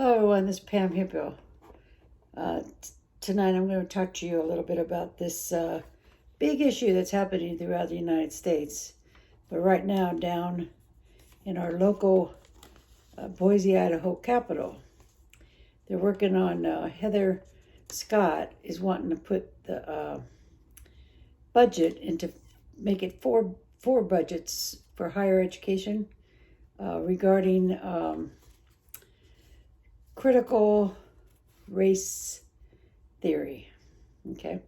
Hello everyone, this is Pam Hippo. Tonight I'm going to talk to you a little bit about this big issue that's happening throughout the United States. But right now down in our local Boise, Idaho capital, they're working on, Heather Scott is wanting to put the budget into, make it four budgets for higher education regarding critical race theory. Okay,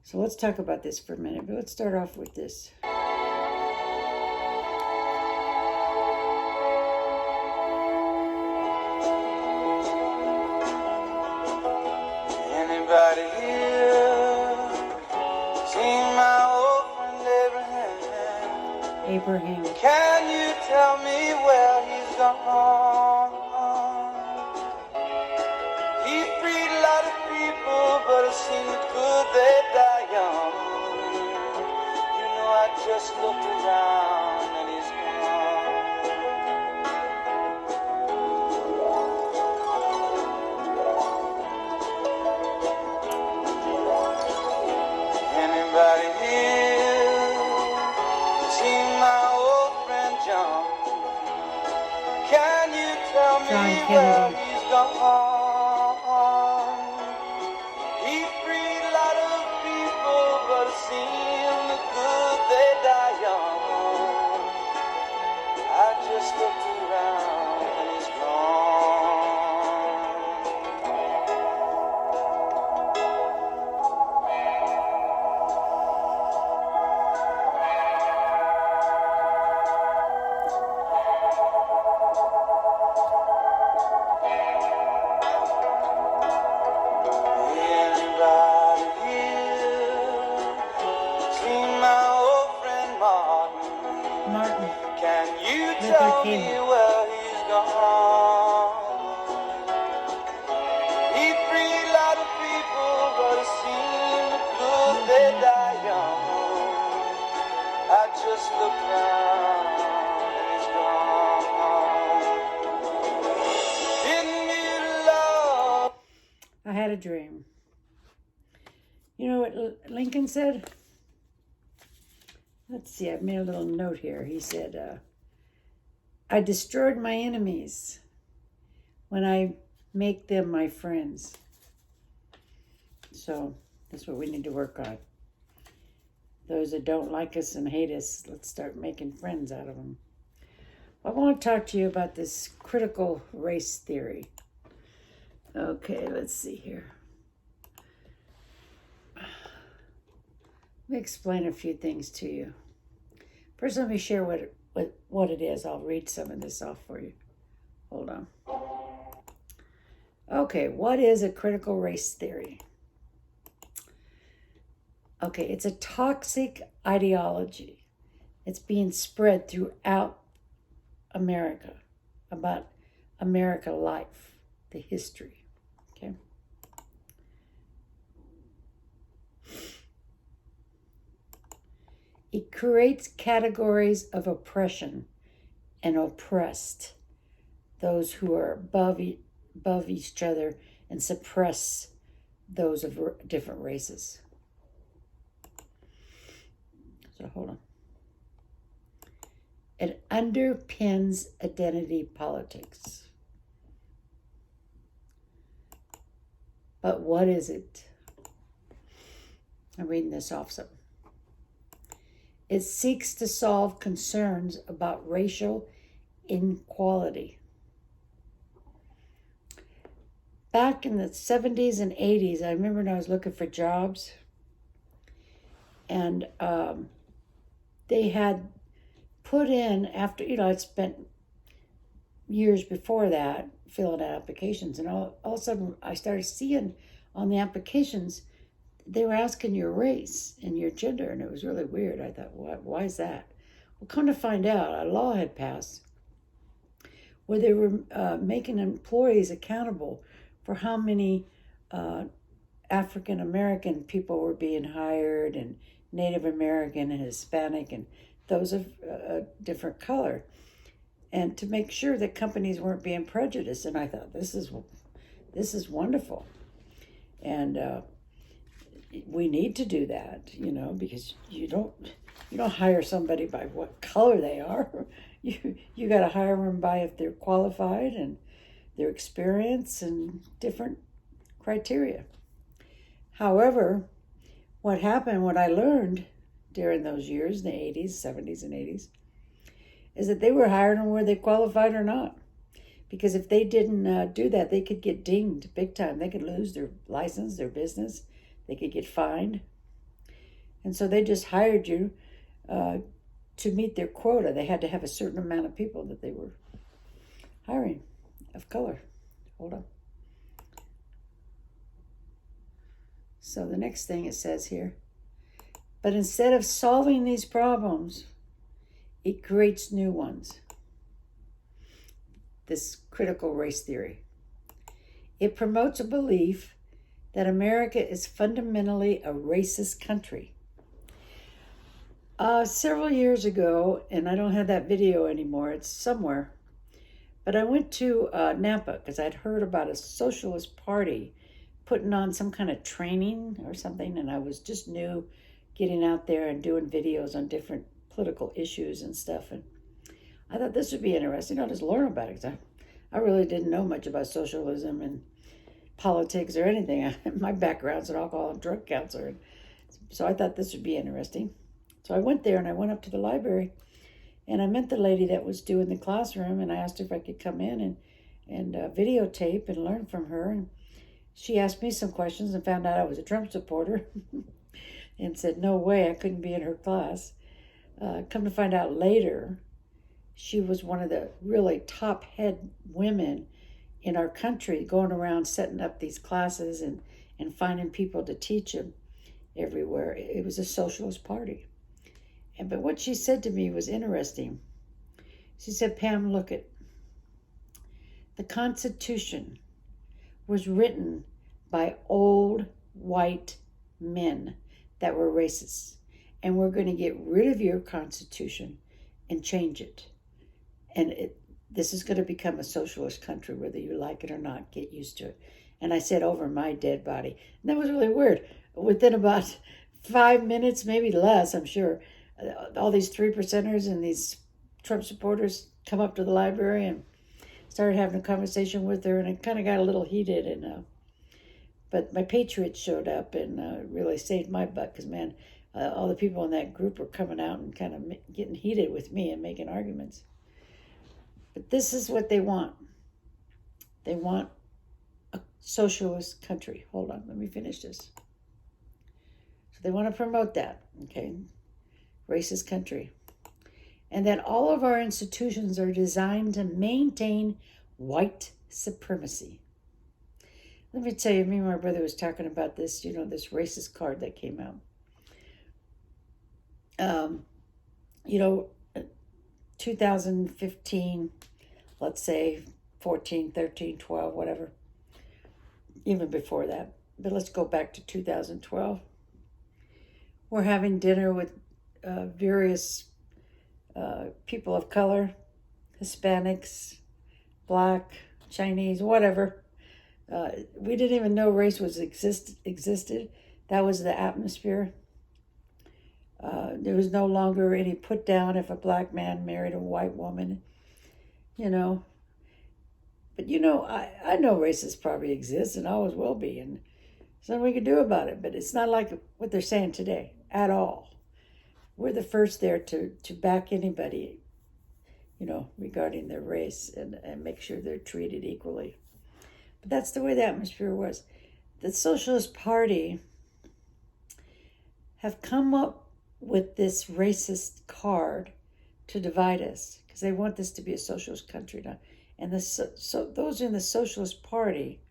so let's talk about this for a minute, but let's start off with this. Anybody here seen my old friend Abraham. Can you tell me where he's gone? He freed a lot of people, but it seems good they die young. You know, I just looked around and he's gone. Anybody here seen my old friend John? Can you tell me John where Kennedy. he's gone? He freed a lot of people, but it seemed good they die young. I just looked around and he's gone. Anybody here seen my old friend Martin? Martin. Can you Luther tell me King. where he's gone? He freed a lot of people, but it seemed good they die young. I just looked round and he's gone. Didn't need love. I had a dream. You know what Lincoln said? Let's see, I've made a little note here. He said, I destroyed my enemies when I make them my friends. So that's what we need to work on. Those that don't like us and hate us, let's start making friends out of them. I want to talk to you about this critical race theory. Okay, let's see here. Let me explain a few things to you. First, let me share what it is. I'll read some of this off for you. Hold on. Okay, what is a critical race theory? Okay, it's a toxic ideology. It's being spread throughout America about America life, the history. Okay. It creates categories of oppression and oppressed, those who are above each other, and suppress those of different races. So hold on. It underpins identity politics. But what is it? I'm reading this off some. It seeks to solve concerns about racial inequality. Back in the 70s and 80s, I remember when I was looking for jobs, and they had put in, after, I'd spent years before that filling out applications, and all of a sudden I started seeing on the applications, they were asking your race and your gender, and it was really weird. I thought, why is that? Well, come to find out, a law had passed where they were making employees accountable for how many African American people were being hired, and Native American and Hispanic and those of different color. and to make sure that companies weren't being prejudiced. And I thought, this is wonderful. And we need to do that, because you don't hire somebody by what color they are. You got to hire them by if they're qualified and their experience and different criteria. However, what happened, what I learned during those years, in the 80s, 70s, and 80s, is that they were hiring them whether they qualified or not. Because if they didn't do that, they could get dinged big time. They could lose their license, their business. They could get fined. And so they just hired you to meet their quota. They had to have a certain amount of people that they were hiring of color. Hold on. So the next thing it says here, but instead of solving these problems, it creates new ones. This critical race theory. It promotes a belief that America is fundamentally a racist country. Several years ago, and I don't have that video anymore, it's somewhere, but I went to Napa because I'd heard about a socialist party putting on some kind of training or something, and I was just new getting out there and doing videos on different political issues and stuff, and I thought this would be interesting. I'll just learn about it because I really didn't know much about socialism and politics or anything. My background's an alcohol and drug counselor, so I thought this would be interesting. So I went there and I went up to the library and I met the lady that was doing the classroom, and I asked her if I could come in and videotape and learn from her. And she asked me some questions and found out I was a Trump supporter and said, no way, I couldn't be in her class. Come to find out later, she was one of the really top head women in our country, going around setting up these classes and finding people to teach them everywhere. It was a socialist party. But what she said to me was interesting. She said, Pam, look at the Constitution was written by old white men that were racist. And we're going to get rid of your Constitution and change it. And this is going to become a socialist country, whether you like it or not. Get used to it. And I said, over my dead body. And that was really weird. Within about 5 minutes, maybe less, I'm sure, all these 3%ers and these Trump supporters come up to the library and started having a conversation with her, and it kind of got a little heated. And but my patriots showed up and really saved my butt because, man, all the people in that group were coming out and kind of getting heated with me and making arguments. But this is what they want. They want a socialist country. Hold on, let me finish this. So they want to promote that, okay? Racist country. And that all of our institutions are designed to maintain white supremacy. Let me tell you, me and my brother was talking about this, this racist card that came out. 2015, let's say 14, 13, 12, whatever, even before that. But let's go back to 2012. We're having dinner with various people of color, Hispanics, Black, Chinese, whatever. We didn't even know race existed. That was the atmosphere. There was no longer any put down if a Black man married a white woman, But, I know racism probably exists and always will be, and there's nothing we can do about it. But it's not like what they're saying today at all. We're the first there to back anybody, regarding their race and make sure they're treated equally. But that's the way the atmosphere was. The Socialist Party have come up with this racist card to divide us because they want this to be a socialist country now. And so those in the Socialist Party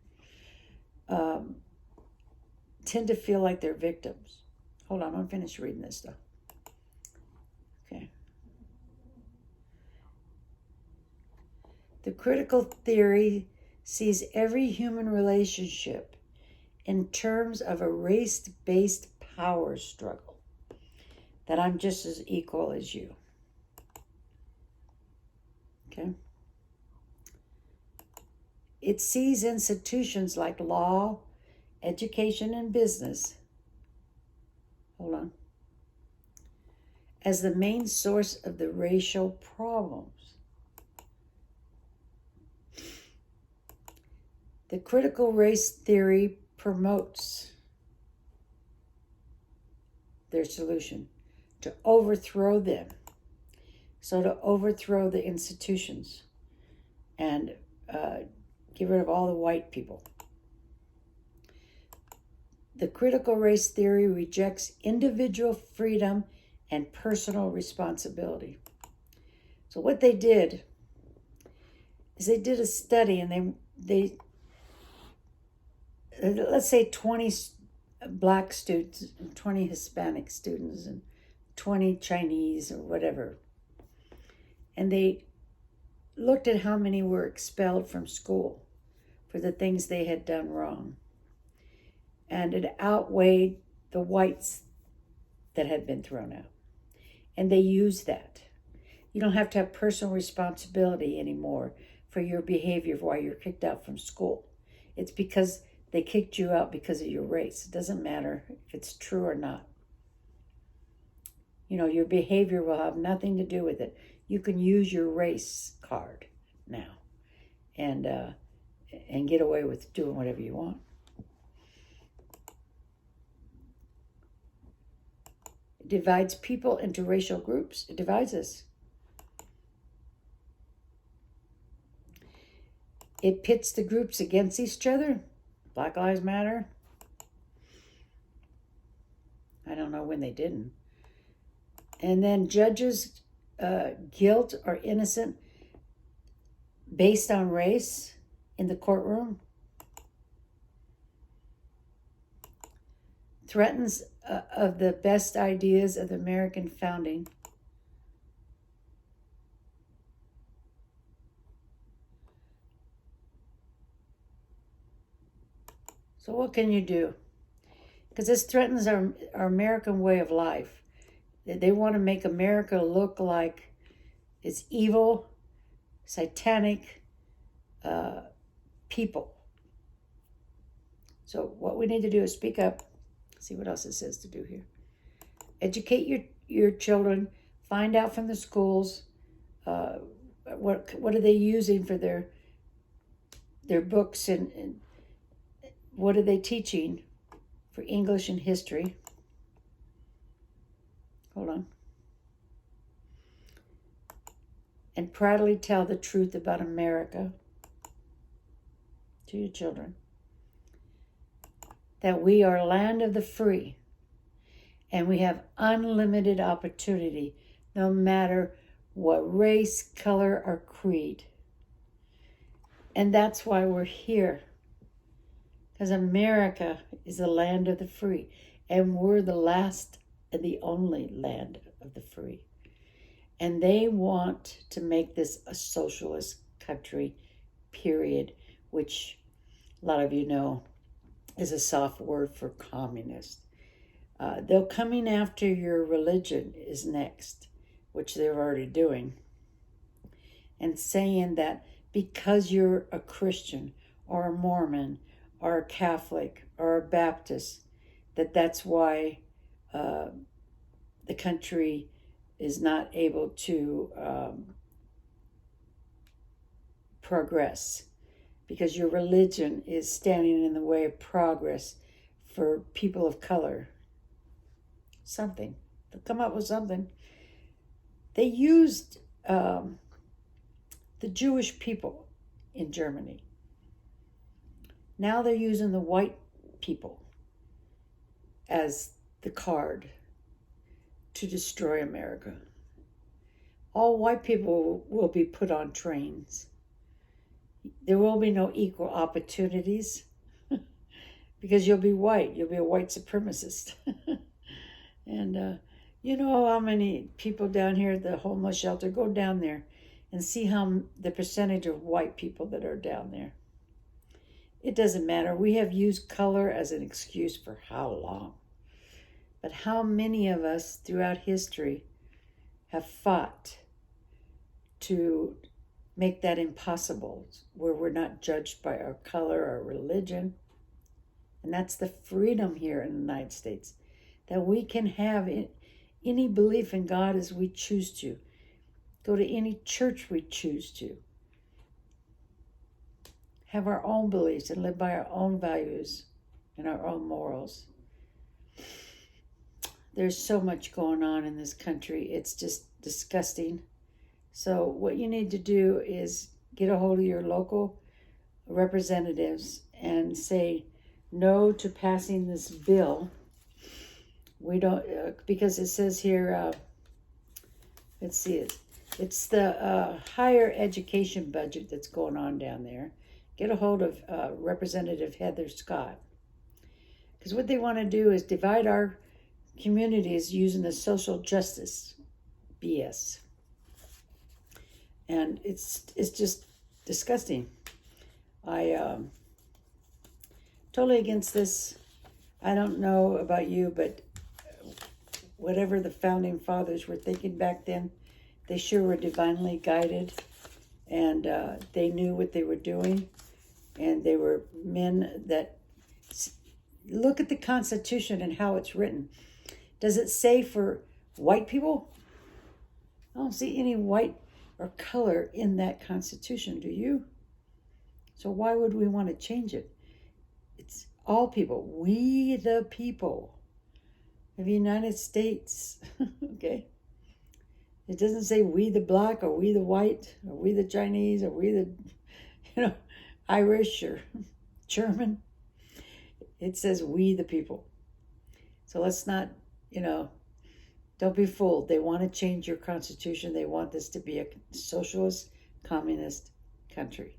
tend to feel like they're victims. Hold on, I'm finished reading this though. Okay. The critical theory sees every human relationship in terms of a race-based power struggle, that I'm just as equal as you. Okay. It sees institutions like law, education, and business, hold on, as the main source of the racial problems. The critical race theory promotes their solution to overthrow them. So to overthrow the institutions and get rid of all the white people. The critical race theory rejects individual freedom and personal responsibility. So what they did is they did a study, and they let's say 20 black students, 20 Hispanic students, and 20 Chinese or whatever. And they looked at how many were expelled from school for the things they had done wrong. And it outweighed the whites that had been thrown out. And they used that. You don't have to have personal responsibility anymore for your behavior while you're kicked out from school. It's because they kicked you out because of your race. It doesn't matter if it's true or not. You know, your behavior will have nothing to do with it. You can use your race card now and get away with doing whatever you want. It divides people into racial groups. It divides us. It pits the groups against each other. Black Lives Matter. I don't know when they didn't. And then judges guilt or innocent based on race in the courtroom. Threatens of the best ideas of the American founding. So what can you do? Because this threatens our American way of life. They want to make America look like it's evil, satanic people. So what we need to do is speak up. See what else it says to do here. Educate your children. Find out from the schools what are they using for their books, and what are they teaching for English and history. Hold on. And proudly tell the truth about America to your children. That we are land of the free, and we have unlimited opportunity, no matter what race, color, or creed. And that's why we're here. Because America is the land of the free, and we're the last and the only land of the free. And they want to make this a socialist country, period, which a lot of you know is a soft word for communist. They'll coming after your religion is next, which they're already doing, and saying that because you're a Christian or a Mormon or a Catholic or a Baptist, that's why the country is not able to progress, because your religion is standing in the way of progress for people of color. Something. They'll come up with something. They used the Jewish people in Germany. Now they're using the white people as the card to destroy America. All white people will be put on trains. There will be no equal opportunities because you'll be white. You'll be a white supremacist. And you know how many people down here at the homeless shelter, go down there and see how the percentage of white people that are down there. It doesn't matter. We have used color as an excuse for how long? But how many of us throughout history have fought to make that impossible, where we're not judged by our color or religion. And that's the freedom here in the United States, that we can have any belief in God as we choose to, go to any church we choose to, have our own beliefs and live by our own values and our own morals. There's so much going on in this country. It's just disgusting. So what you need to do is get a hold of your local representatives and say no to passing this bill. We don't, because it says here, let's see it. It's the higher education budget that's going on down there. Get a hold of Representative Heather Scott. Because what they want to do is divide our communities using the social justice BS. And it's just disgusting. I totally against this. I don't know about you, but whatever the founding fathers were thinking back then, they sure were divinely guided, and they knew what they were doing, and they were men that look at the Constitution and how it's written. Does it say for white people? I don't see any white or color in that Constitution, do you? So why would we want to change it? It's all people. We the people of the United States. Okay? It doesn't say we the black or we the white or we the Chinese or we the, Irish or German. It says we the people. So let's not, don't be fooled. They want to change your Constitution. They want this to be a socialist, communist country,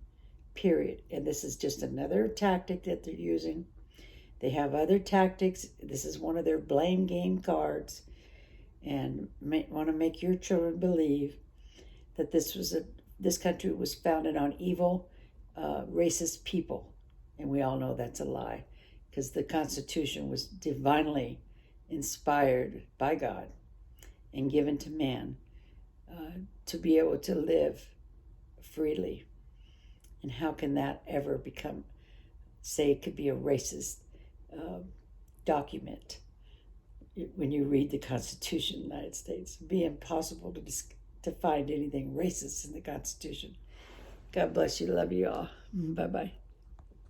period. And this is just another tactic that they're using. They have other tactics. This is one of their blame game cards, and want to make your children believe that this country was founded on evil, racist people. And we all know that's a lie, because the Constitution was divinely inspired by God and given to man to be able to live freely. And how can that ever say it could be a racist document when you read the Constitution of the United States? It'd be impossible to find anything racist in the Constitution. God bless you. Love you all. Bye-bye.